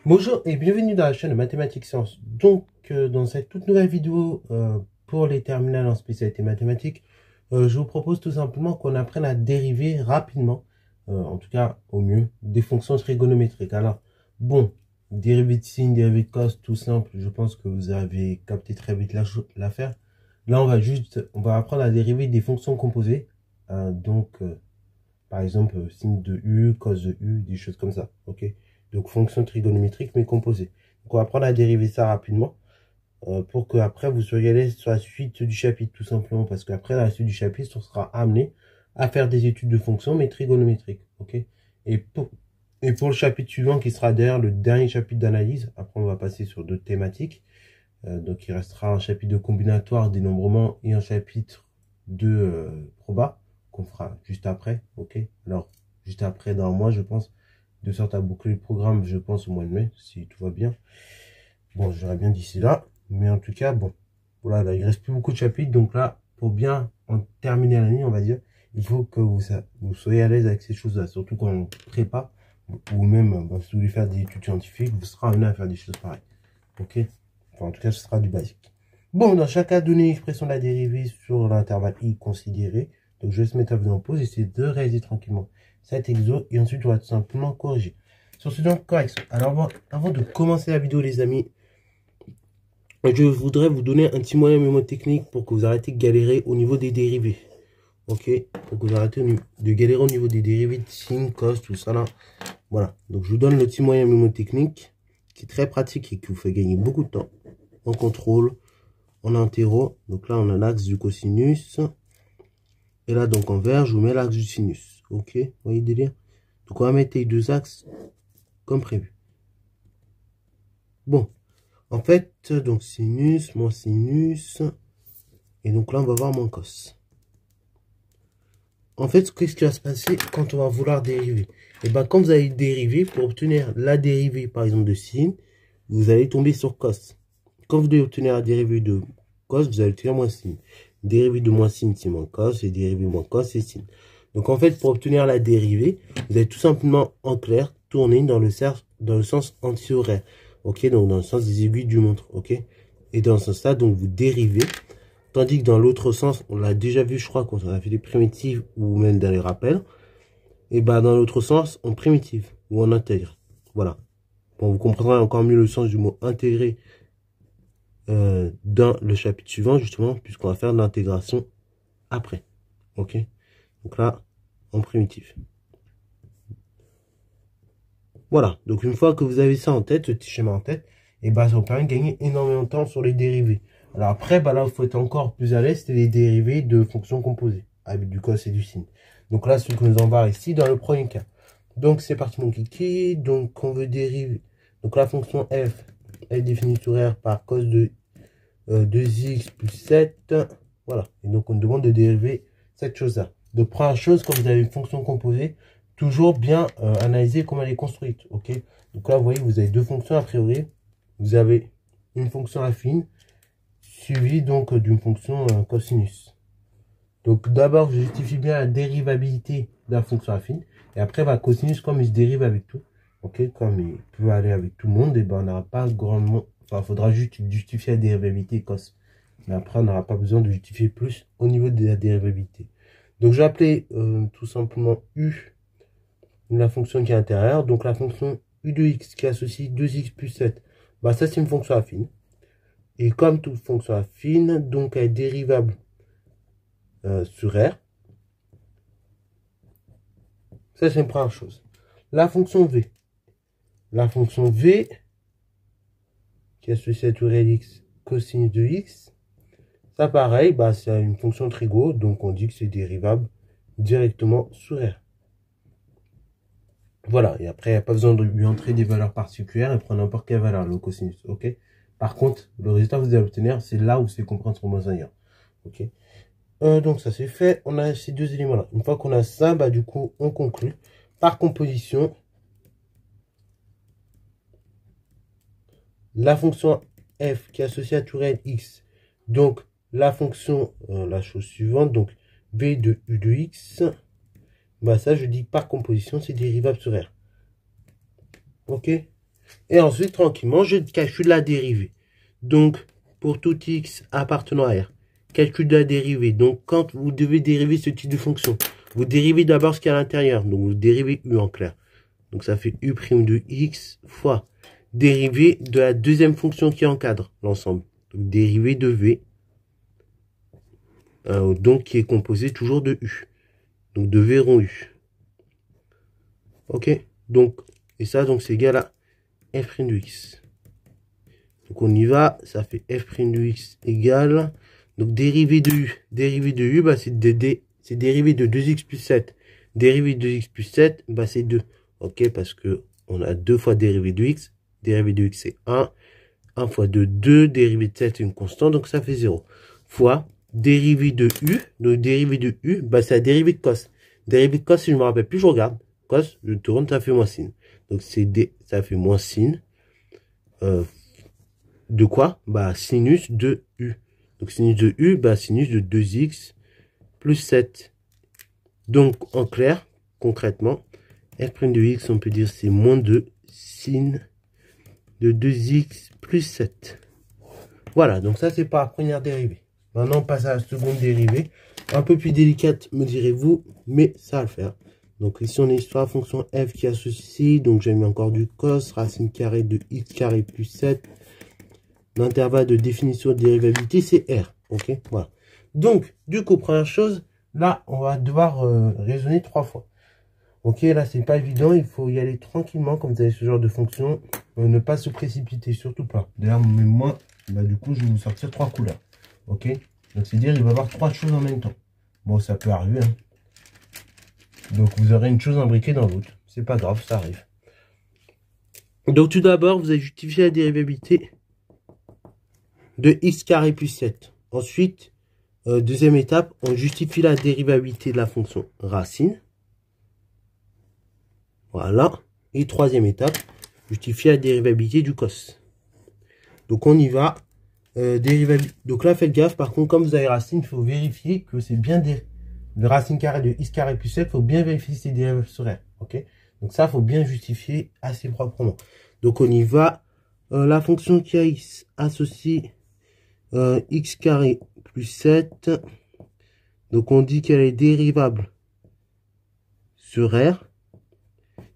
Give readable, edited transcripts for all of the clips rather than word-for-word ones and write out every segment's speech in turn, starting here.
Bonjour et bienvenue dans la chaîne de Mathématiques Sciences. Donc, dans cette toute nouvelle vidéo pour les terminales en spécialité mathématiques, je vous propose tout simplement qu'on apprenne à dériver rapidement, en tout cas au mieux, des fonctions trigonométriques. Alors, bon, dérivée de sin, dérivée de cos, tout simple, je pense que vous avez capté très vite l'affaire. Là, on va apprendre à dériver des fonctions composées. Par exemple, sin de u, cos de u, des choses comme ça, ok? Donc, fonction trigonométrique, mais composée. Donc, on va apprendre à dériver ça rapidement pour que après vous soyez à l'aise sur la suite du chapitre, tout simplement. Parce qu'après, la suite du chapitre, on sera amené à faire des études de fonctions, mais trigonométriques, ok? Et pour le chapitre suivant, qui sera d'ailleurs le dernier chapitre d'analyse, après, on va passer sur d'autres thématiques. Donc, il restera un chapitre de combinatoire, dénombrement et un chapitre de proba qu'on fera juste après, ok? Alors, juste après, dans un mois, je pense, de sorte à boucler le programme, je pense, au mois de mai, si tout va bien. Bon, j'aurai bien d'ici là, mais en tout cas, bon, voilà, là, il reste plus beaucoup de chapitres, donc là, pour bien en terminer l'année, on va dire, il faut que vous soyez à l'aise avec ces choses-là, surtout quand on prépare, ou même, si vous voulez faire des études scientifiques, vous serez amené à faire des choses pareilles, ok? Enfin, en tout cas, ce sera du basique. Bon, dans chaque cas, donner l'expression de la dérivée sur l'intervalle i considéré. Donc, je vais se mettre à vous en pause, essayer de réaliser tranquillement cet exo, et ensuite, on va tout simplement corriger. Sur ce donc, correction. Alors, avant de commencer la vidéo, les amis, je voudrais vous donner un petit moyen mnémotechnique pour que vous arrêtez de galérer au niveau des dérivés. Ok? Pour que vous arrêtez de galérer au niveau des dérivés de sin, cos, tout ça là. Voilà. Donc, je vous donne le petit moyen mnémotechnique qui est très pratique et qui vous fait gagner beaucoup de temps. En contrôle, en interro. Donc là, on a l'axe du cosinus. Et là, donc en vert, je vous mets l'axe du sinus. Ok? Vous voyez le délire? Donc, on va mettre les deux axes comme prévu. Bon. En fait, donc sinus, moins sinus. Et donc là, on va voir moins cos. En fait, qu'est-ce qui va se passer quand on va vouloir dériver? Et bien, quand vous allez dériver, pour obtenir la dérivée, par exemple, de sin, vous allez tomber sur cos. Quand vous devez obtenir la dérivée de cos, vous allez obtenir moins sin. Dérivée de moins sin, c'est moins cos, et dérivée moins cos, c'est sin. Donc, en fait, pour obtenir la dérivée, vous allez tout simplement, en clair, tourner dans le sens anti-horaire. Ok, donc dans le sens des aiguilles du montre. Ok, et dans ce sens-là, donc vous dérivez. Tandis que dans l'autre sens, on l'a déjà vu, je crois, quand on a fait des primitives ou même dans les rappels. Et bah dans l'autre sens, en primitive ou en intègre. Voilà. Bon, vous comprendrez encore mieux le sens du mot intégrer dans le chapitre suivant, justement, puisqu'on va faire de l'intégration après. Ok. Donc là, en primitive. Voilà. Donc une fois que vous avez ça en tête, ce petit schéma en tête, et bah ça vous permet de gagner énormément de temps sur les dérivés. Alors après, bah là, il faut être encore plus à l'aise, c'est les dérivés de fonctions composées, avec du cos et du sin. Donc là, ce que nous en va ici dans le premier cas. Donc c'est parti mon kiki. Donc on veut dériver. Donc la fonction f est définie sur R par cos de 2x plus 7. Voilà. Et donc on nous demande de dériver cette chose-là. Donc première chose, quand vous avez une fonction composée, toujours bien analyser comment elle est construite. Ok. Donc là, vous voyez, vous avez deux fonctions a priori. Vous avez une fonction affine suivie donc d'une fonction cosinus. Donc d'abord, je justifie bien la dérivabilité de la fonction affine. Et après, bah, cosinus, comme il se dérive avec tout, ok, comme il peut aller avec tout le monde, et ben on n'aura pas grandement. Enfin, il faudra juste justifier la dérivabilité cos. Mais après, on n'aura pas besoin de justifier plus au niveau de la dérivabilité. Donc je vais appeler tout simplement u la fonction qui est intérieure. Donc la fonction u de x qui associe 2x plus 7. Bah, ça, c'est une fonction affine. Et comme toute fonction affine, donc elle est dérivable sur R. Ça, c'est une première chose. La fonction V. La fonction V, qui est associée à tout réel x cosinus de x. Ça, pareil, bah, c'est une fonction trigo, donc on dit que c'est dérivable directement sur R. Voilà, et après, il n'y a pas besoin de lui entrer des valeurs particulières et prendre n'importe quelle valeur, le cosinus, ok? Par contre, le résultat que vous allez obtenir, c'est là où c'est comprendre sur moins ailleurs, ok? Donc ça c'est fait, on a ces deux éléments-là. Une fois qu'on a ça, bah du coup, on conclut par composition. La fonction f qui est associée à tout réel x. Donc la fonction, la chose suivante, donc v de u de x. Bah ça, je dis par composition, c'est dérivable sur R. Ok. Et ensuite, tranquillement, je calcule la dérivée. Donc, pour tout x appartenant à R, calcul de la dérivée. Donc, quand vous devez dériver ce type de fonction, vous dérivez d'abord ce qu'il y a à l'intérieur. Donc, vous dérivez u en clair. Donc, ça fait u' de x fois dérivée de la deuxième fonction qui encadre l'ensemble. Donc, dérivée de v. Donc, qui est composé toujours de u. Donc, de v rond u. Ok. Donc, et ça, donc, c'est égal à f' de x. Donc, on y va. Ça fait f' de x égale. Donc, dérivée de u. Dérivée de u, bah, c'est dérivée de 2x plus 7. Dérivée de x plus 7, bah, c'est 2. Ok, parce que on a 2 fois dérivée de x. Dérivée de x, c'est 1. 1 fois 2, 2. Dérivée de 7, c'est une constante, donc ça fait 0. Fois dérivée de u. Donc, dérivée de u, bah, c'est la dérivée de cos. Dérivée de cos, si je me rappelle plus, je regarde. Cos, je tourne, ça fait moins sin. Donc, ça fait moins sin. De quoi? Bah, sinus de u. Donc, sinus de u, bah, sinus de 2x plus 7. Donc, en clair, concrètement, f' de x, on peut dire c'est moins 2 sin de 2x plus 7. Voilà, donc ça, c'est pour la première dérivée. Maintenant, on passe à la seconde dérivée. Un peu plus délicate, me direz-vous, mais ça va le faire. Donc, ici, on est sur la fonction f qui associe. Donc, j'ai mis encore du cos, racine carrée de x carré plus 7. L'intervalle de définition de dérivabilité, c'est R. Ok, voilà. Donc, du coup, première chose, là, on va devoir raisonner 3 fois. Ok, là, c'est pas évident. Il faut y aller tranquillement, comme vous avez ce genre de fonction. Ne pas se précipiter, surtout pas. D'ailleurs, même moi, bah, du coup, je vais vous sortir 3 couleurs. Ok, donc c'est dire, il va y avoir 3 choses en même temps. Bon, ça peut arriver. Hein. Donc, vous aurez une chose imbriquée dans l'autre. C'est pas grave, ça arrive. Donc, tout d'abord, vous allez justifier la dérivabilité de x carré plus 7. Ensuite, deuxième étape, on justifie la dérivabilité de la fonction racine. Voilà. Et troisième étape, justifier la dérivabilité du cos. Donc, on y va. Donc là, faites gaffe. Par contre, comme vous avez racine, il faut vérifier que c'est bien le racine carré de x carré plus 7. Il faut bien vérifier si c'est dérivables sur R. Ok. Donc ça, il faut bien justifier assez proprement. Donc, on y va. La fonction qui a x associe x carré plus 7. Donc, on dit qu'elle est dérivable sur R.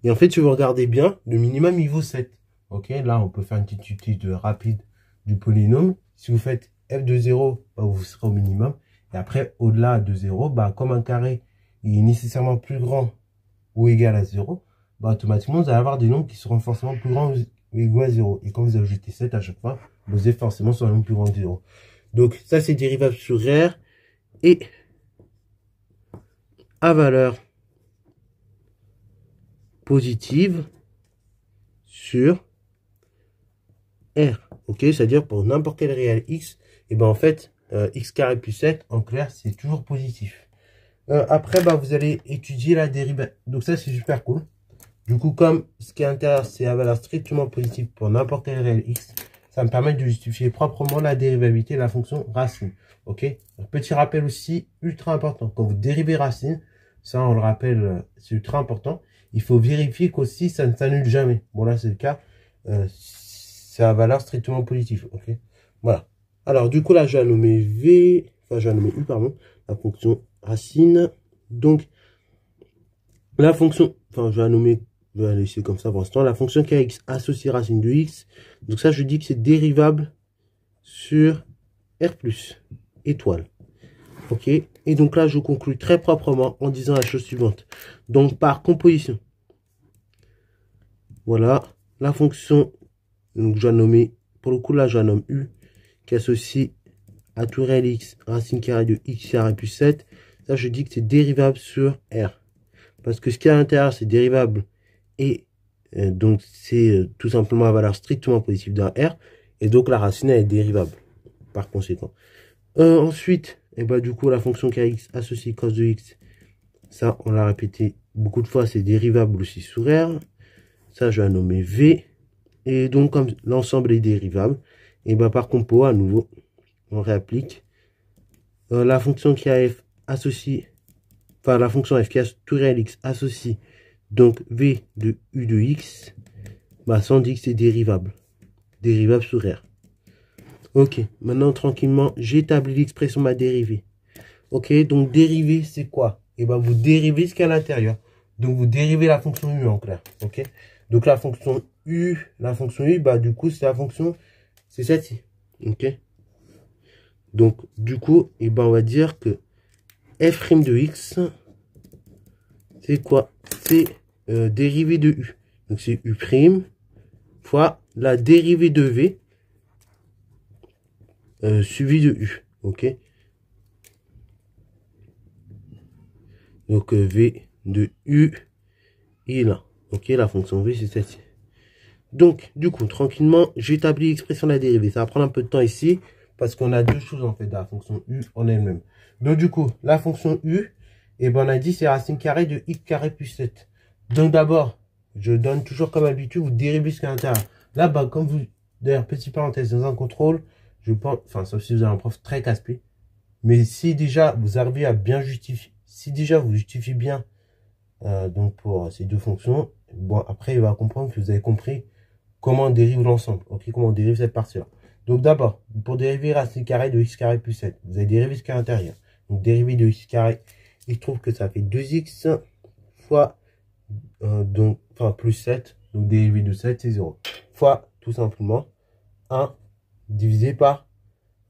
Et en fait, si vous regardez bien, le minimum, il vaut 7. Ok, là, on peut faire une petite étude rapide du polynôme. Si vous faites f de 0, bah, vous serez au minimum. Et après, au-delà de 0, bah, comme un carré il est nécessairement plus grand ou égal à 0, bah, automatiquement, vous allez avoir des nombres qui seront forcément plus grands ou égaux à 0. Et quand vous ajoutez 7 à chaque fois, vous êtes forcément sur un nombre plus grand que 0. Donc, ça, c'est dérivable sur R. Et à valeur positive sur R. Ok, c'est-à-dire pour n'importe quel réel x, et ben en fait, x carré plus 7, en clair, c'est toujours positif. Après, bah, vous allez étudier la dérivée. Donc ça, c'est super cool. Du coup, comme ce qui est intérieur, c'est à valeur strictement positive pour n'importe quel réel x, ça me permet de justifier proprement la dérivabilité de la fonction racine. Ok. Donc, petit rappel aussi, ultra important. Quand vous dérivez racine, ça, on le rappelle, c'est ultra important. Il faut vérifier qu'aussi, ça ne s'annule jamais. Bon, là, c'est le cas. C'est à valeur strictement positive. Ok. Voilà. Alors, du coup, là, je vais nommer v, enfin, je vais nommer u, pardon, la fonction racine. Donc, la fonction, enfin, je vais la laisser comme ça pour l'instant. La fonction qui a x associée racine de x. Donc, ça, je dis que c'est dérivable sur R plus étoile. Ok. Et donc là, je conclue très proprement en disant la chose suivante. Donc, par composition. Voilà. La fonction, donc, je vais nommer, pour le coup, là, je la nomme u, qui associe à tout réel x, racine carrée de x carré plus 7. Ça, je dis que c'est dérivable sur R. Parce que ce qu'il y a à l'intérieur, c'est dérivable. Et donc, c'est tout simplement à valeur strictement positive d'un R. Et donc, la racine, elle est dérivable. Par conséquent. Ensuite, et bah, du coup, la fonction kx associée cos de x. Ça, on l'a répété beaucoup de fois, c'est dérivable aussi sur R. Ça, je vais la nommer V. Et donc, comme l'ensemble est dérivable, et bah, par compo, à nouveau, on réapplique. La fonction qui a f associe, enfin, la fonction f qui a tout réel x associe, donc v de u de x, bah ça on dit que c'est dérivable. Dérivable sur R. Ok, maintenant tranquillement, j'établis l'expression de ma dérivée. Ok, donc dérivée, c'est quoi? Et ben vous dérivez ce qu'il y a à l'intérieur. Donc vous dérivez la fonction U en clair. Ok, donc la fonction U, bah du coup c'est la fonction, c'est celle-ci. Ok, donc du coup, et ben on va dire que f' de x, c'est quoi? C'est dérivée de U. Donc c'est U' fois la dérivée de V suivi de U. Ok. Donc V de U est là. Ok, la fonction V c'est celle-ci. Donc, du coup, tranquillement, j'établis l'expression de la dérivée. Ça va prendre un peu de temps ici, parce qu'on a deux choses en fait dans la fonction U en elle-même. Donc, du coup, la fonction U, et ben on a dit c'est racine carrée de x carré plus 7. Donc d'abord, je donne toujours comme habitude, vous dérivez ce qu'il y a à l'intérieur. Là, bah, comme vous, d'ailleurs, petite parenthèse, dans un contrôle, je pense, enfin, sauf si vous avez un prof très casse-pied, mais si déjà vous arrivez à bien justifier, si déjà vous justifiez bien, donc pour ces deux fonctions, bon, après il va comprendre que vous avez compris comment on dérive l'ensemble, ok, comment on dérive cette partie-là. Donc d'abord, pour dériver racine carrée de x carré plus 7, vous allez dériver ce qu'il y a à l'intérieur. Donc dérivé de x carré, il se trouve que ça fait 2x fois, donc, enfin plus 7, donc dérivé de 7 c'est 0, fois tout simplement 1 divisé par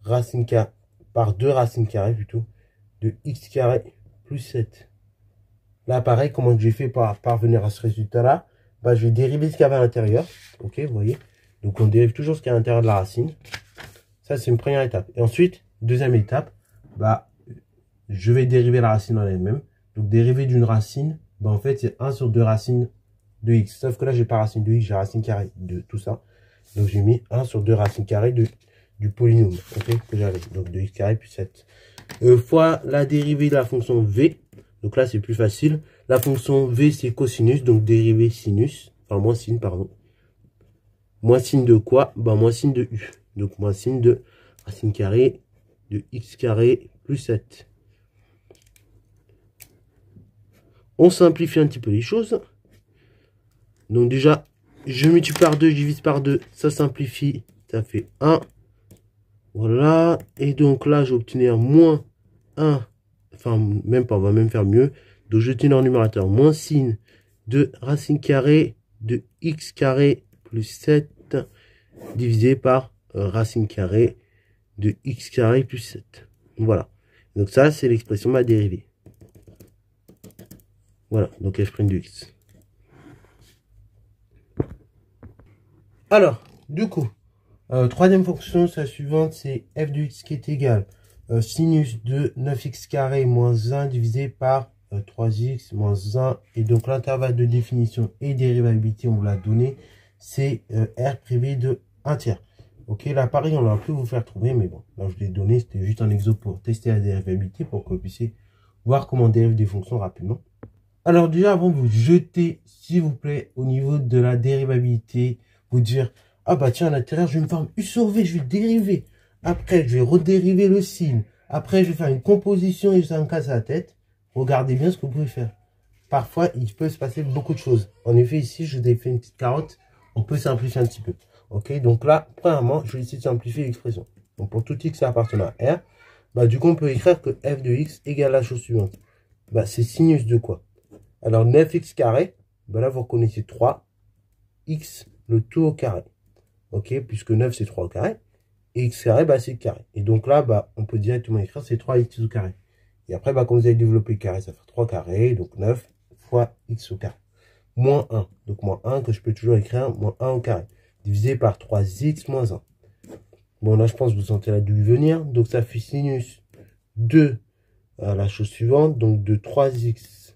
racine carrée, par 2 racines carrées plutôt, de x carré plus 7. Là pareil, comment j'ai fait pour parvenir à ce résultat-là, bah, je vais dériver ce qu'il y avait à l'intérieur. Ok, vous voyez. Donc on dérive toujours ce qu'il y a à l'intérieur de la racine. Ça, c'est une première étape. Et ensuite, deuxième étape, bah, je vais dériver la racine en elle-même. Donc dériver d'une racine, bah, en fait, c'est 1 sur 2 racines de x. Sauf que là, j'ai pas racine de x, j'ai racine carrée de tout ça. Donc j'ai mis 1 sur 2 racines carrées du polynôme, ok, que j'avais. Donc de x carré plus 7. Fois la dérivée de la fonction v. Donc là, c'est plus facile. La fonction v, c'est cosinus, donc dérivée sinus. Enfin, moins sin, pardon. Moins sin de quoi? Bah, moins sin de u. Donc, moins sin de racine carrée de x carré plus 7. On simplifie un petit peu les choses. Donc déjà, je multiplie par 2, je divise par 2. Ça simplifie. Ça fait 1. Voilà. Et donc là, je vais obtenir moins 1. Enfin, même pas, on va même faire mieux. Donc, je tiens en numérateur moins sin de racine carrée de x carré plus 7 divisé par racine carrée de x carré plus 7. Voilà. Donc, ça, c'est l'expression de ma dérivée. Voilà. Donc, f' de x. Alors, du coup, troisième fonction, la suivante, c'est f de x qui est égal sinus de 9x carré moins 1 divisé par 3x moins 1. Et donc l'intervalle de définition et dérivabilité, on vous l'a donné, c'est r privé de 1 tiers. Ok, là pareil, on aurait pu vous faire trouver, mais bon, là je l'ai donné, c'était juste un exemple pour tester la dérivabilité, pour que vous puissiez voir comment on dérive des fonctions rapidement. Alors déjà, avant de vous jeter, s'il vous plaît, au niveau de la dérivabilité, vous dire, ah bah tiens, à l'intérieur, je vais me faire U sur V, je vais dériver. Après, je vais redériver le signe. Après, je vais faire une composition et ça me casse la tête. Regardez bien ce que vous pouvez faire. Parfois, il peut se passer beaucoup de choses. En effet, ici, je vous ai fait une petite carotte. On peut simplifier un petit peu. Ok, donc là, premièrement, je vais essayer de simplifier l'expression. Donc pour tout x appartenant à R, bah du coup, on peut écrire que f de x égale la chose suivante. Bah, c'est sinus de quoi? Alors 9x carré, bah là, vous reconnaissez 3x, le tout au carré. Ok, puisque 9, c'est 3 au carré. Et x carré, bah, c'est carré. Et donc là, bah, on peut directement écrire, c'est 3x au carré. Et après, bah, quand vous allez développer le carré, ça fait 3 carré, donc 9 fois x au carré. Moins 1. Donc moins 1, que je peux toujours écrire, moins 1 au carré. Divisé par 3x moins 1. Bon, là, je pense que vous sentez la douille venir. Donc, ça fait sinus de la chose suivante, donc de 3x.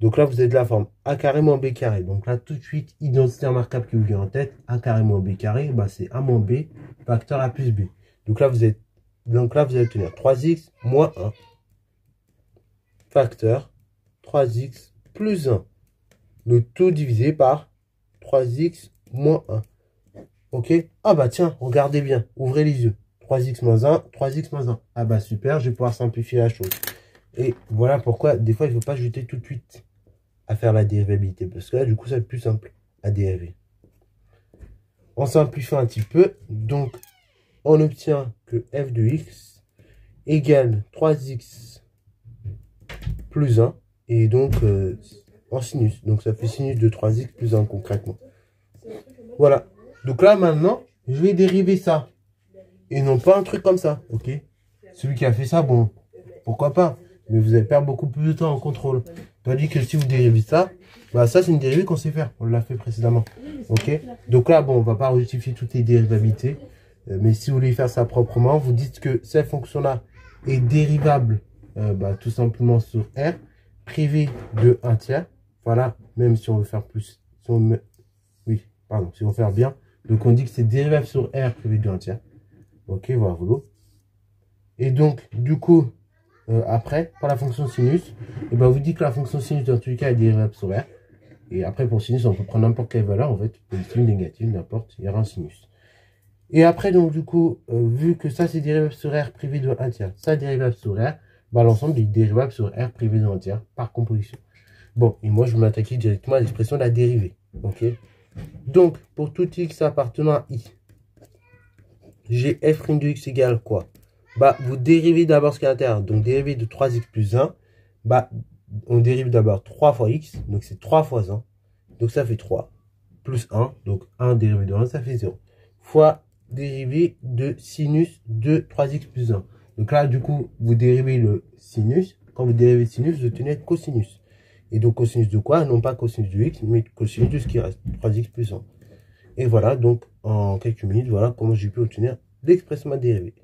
Donc là, vous êtes de la forme a carré moins b carré. Donc là, tout de suite, identité remarquable qui vous vient en tête. A carré moins b carré, bah, c'est a moins b, facteur a plus b. Donc là, vous allez obtenir 3x moins 1. Facteur 3x plus 1. Le tout divisé par 3x moins 1. Ok? Ah bah tiens, regardez bien. Ouvrez les yeux. 3x moins 1, 3x moins 1. Ah bah super, je vais pouvoir simplifier la chose. Et voilà pourquoi, des fois, il ne faut pas jeter tout de suite à faire la dérivabilité. Parce que là, du coup, ça va être plus simple à dériver. on simplifie un petit peu. Donc, on obtient que f de x égale 3x plus 1. Et donc, en sinus. Donc, ça fait sinus de 3x plus 1 concrètement. Voilà. Donc là, maintenant, je vais dériver ça. Et non pas un truc comme ça. Ok. Celui qui a fait ça, bon, pourquoi pas. Mais vous allez perdre beaucoup plus de temps en contrôle. Tandis que si vous dérivez ça, bah ça, c'est une dérivée qu'on sait faire. On l'a fait précédemment. Ok. Donc là, bon, on va pas justifier toutes les dérivabilités. Mais si vous voulez faire ça proprement, vous dites que cette fonction-là est dérivable tout simplement sur R, privé de 1 tiers. Voilà, même si on veut faire plus. Si on met... Oui, pardon, si on veut faire bien. Donc on dit que c'est dérivable sur R privé de 1 tiers. Ok, voilà. Et donc, du coup, après, pour la fonction sinus, et ben vous dites que la fonction sinus dans tous les cas est dérivable sur R. Et après, pour sinus, on peut prendre n'importe quelle valeur, en fait, positive, négative, n'importe, il y aura un sinus. Et après, donc, du coup, vu que ça, c'est dérivable sur R privé de 1 tiers, ça, dérivable sur R, bah, l'ensemble est dérivable sur R privé de 1 tiers par composition. Bon, et moi, je vais m'attaquer directement à l'expression de la dérivée. Ok. Donc, pour tout x appartenant à I, j'ai f' de x égale quoi? Bah, vous dérivez d'abord ce qui est à l'intérieur. Donc, dérivé de 3x plus 1, bah, on dérive d'abord 3 fois x, donc c'est 3 fois 1. Donc, ça fait 3. Plus 1, donc 1 dérivé de 1, ça fait 0. Fois dérivé de sinus de 3x plus 1. Donc là, du coup, vous dérivez le sinus. Quand vous dérivez le sinus, vous obtenez cosinus. Et donc, cosinus de quoi? Non pas cosinus de x, mais cosinus de ce qui reste, 3x plus 1. Et voilà, donc, en quelques minutes, voilà comment j'ai pu obtenir l'expression dérivée.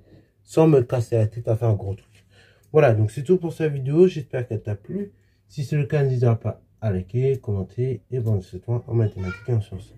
Sans me casser la tête à faire un gros truc. Voilà, donc c'est tout pour cette vidéo. J'espère qu'elle t'a plu. Si c'est le cas, n'hésite pas à liker, commenter et bon, c'est toi en mathématiques et en sciences.